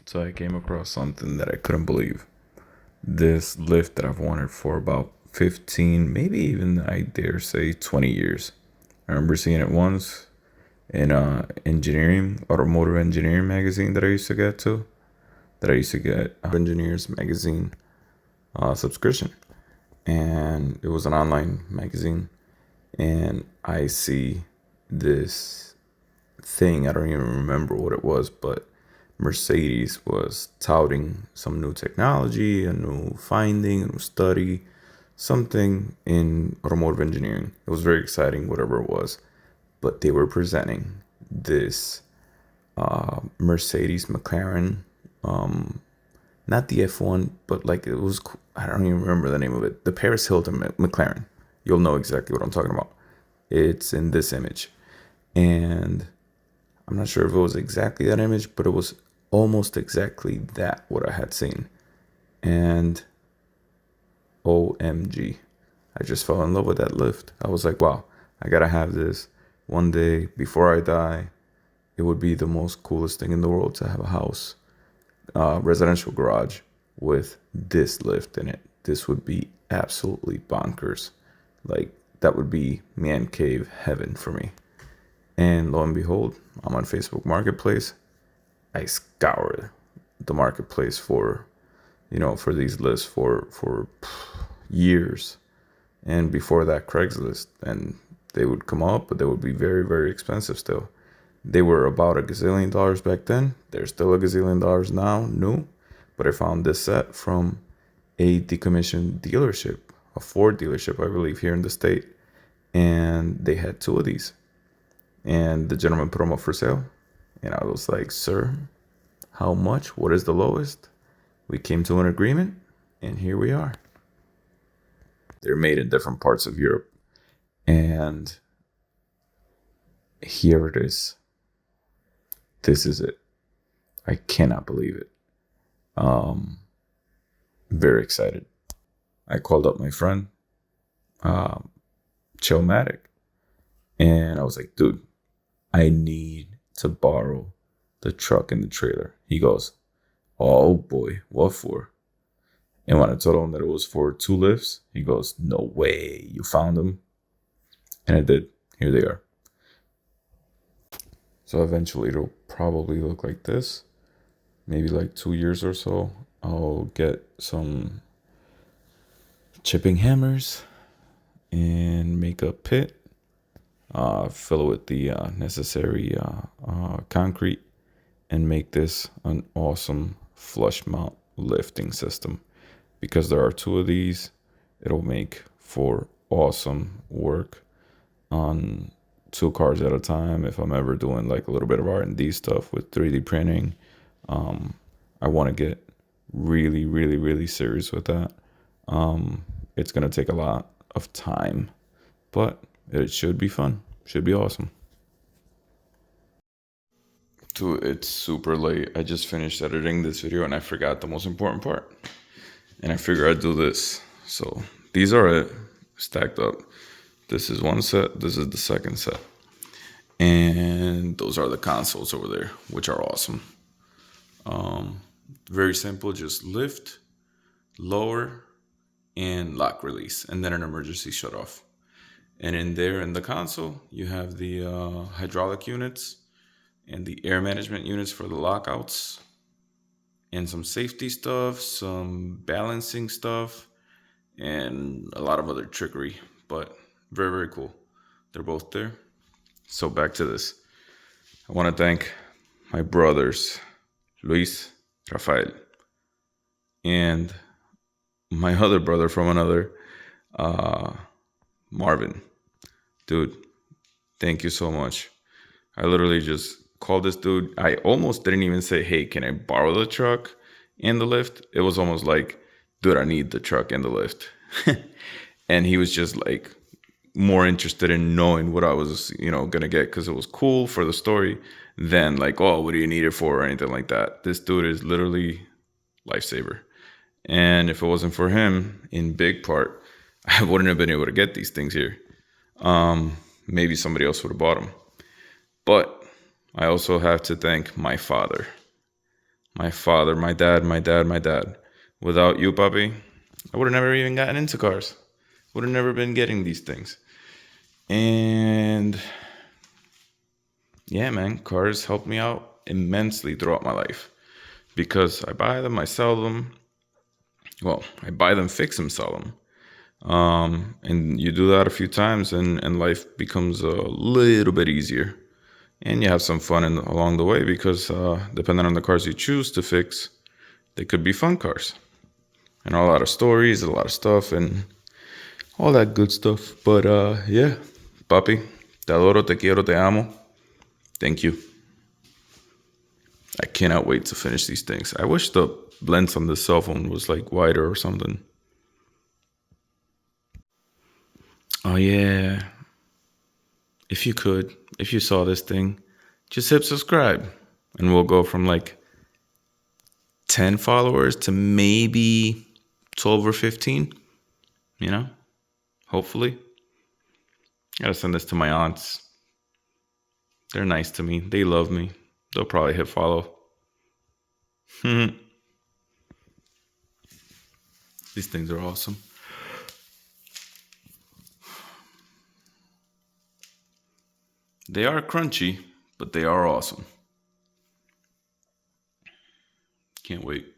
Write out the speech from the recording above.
So I came across something that I couldn't believe. This lift that I've wanted for about 15, maybe even I dare say 20 years. I remember seeing it once in automotive engineering magazine that I used to get to. That I used to get engineers magazine subscription, and it was an online magazine. And I see this thing. I don't even remember what it was, but Mercedes was touting some new technology, a new finding, a new study, something in automotive engineering. It was very exciting, whatever it was. But they were presenting this Mercedes McLaren, not the F1, but like it was, I don't even remember the name of it. The Paris Hilton McLaren. You'll know exactly what I'm talking about. It's in this image. And I'm not sure if it was exactly that image, but it was almost exactly that what I had seen. And OMG, I just fell in love with that lift. I was like, wow, I gotta have this one day before I die. It would be the most coolest thing in the world to have a house, residential garage with this lift in it. This would be absolutely bonkers. Like, that would be man cave heaven for me. And lo and behold, I'm on Facebook Marketplace. I scour the marketplace for, for these lists for years. And before that, Craigslist. And they would come up, but they would be very, very expensive still. They were about $1 gazillion back then. They're still $1 gazillion now, new. But I found this set from a decommissioned dealership, a Ford dealership, I believe, here in the state. And they had two of these. And the gentleman put them up for sale. And I was like, sir, how much? What is the lowest? We came to an agreement, and here we are. They're made in different parts of Europe. And here it is. This is it. I cannot believe it. Very excited. I called up my friend, Chillmatic, and I was like, dude, I need to borrow the truck and the trailer. He goes, oh boy, what for? And when I told him that it was for two lifts, he goes, no way, you found them? And I did. Here they are. So eventually it'll probably look like this. Maybe like 2 years or so, I'll get some chipping hammers and make a pit, fill it with the necessary concrete, and make this an awesome flush mount lifting system. Because there are two of these, it'll make for awesome work on two cars at a time. If I'm ever doing like a little bit of R&D stuff with 3D printing, I want to get really, really, really serious with that. It's going to take a lot of time, but it should be fun. Should be awesome. Dude, it's super late. I just finished editing this video and I forgot the most important part. And I figured I'd do this. So these are it, stacked up. This is one set. This is the second set. And those are the consoles over there, which are awesome. Very simple. Just lift, lower, and lock release, and then an emergency shut off. And in there in the console, you have the hydraulic units and the air management units for the lockouts, and some safety stuff, some balancing stuff, and a lot of other trickery. But very, very cool. They're both there. So back to this. I want to thank my brothers, Luis, Rafael, and my other brother from another, Marvin. Dude, thank you so much. I literally just called this dude. I almost didn't even say, hey, can I borrow the truck and the lift? It was almost like, dude, I need the truck and the lift. And he was just like more interested in knowing what I was, gonna get, because it was cool for the story than like, oh, what do you need it for or anything like that. This dude is literally lifesaver. And if it wasn't for him, in big part, I wouldn't have been able to get these things here. Maybe somebody else would have bought them. But I also have to thank my father. My father, my dad. Without you, puppy, I would have never even gotten into cars. Would have never been getting these things. And yeah, man, cars helped me out immensely throughout my life because I buy them, I sell them. Well, I buy them, fix them, sell them. And you do that a few times, and life becomes a little bit easier. And you have some fun along the way because depending on the cars you choose to fix, they could be fun cars. And a lot of stories, a lot of stuff, and all that good stuff. But yeah, papi, te adoro, te quiero, te amo. Thank you. I cannot wait to finish these things. I wish the lens on the cell phone was like wider or something. Oh yeah. If you saw this thing, just hit subscribe. And we'll go from like 10 followers to maybe 12 or 15, you know? Hopefully. I gotta send this to my aunts. They're nice to me. They love me. They'll probably hit follow. These things are awesome. They are crunchy, but they are awesome. Can't wait.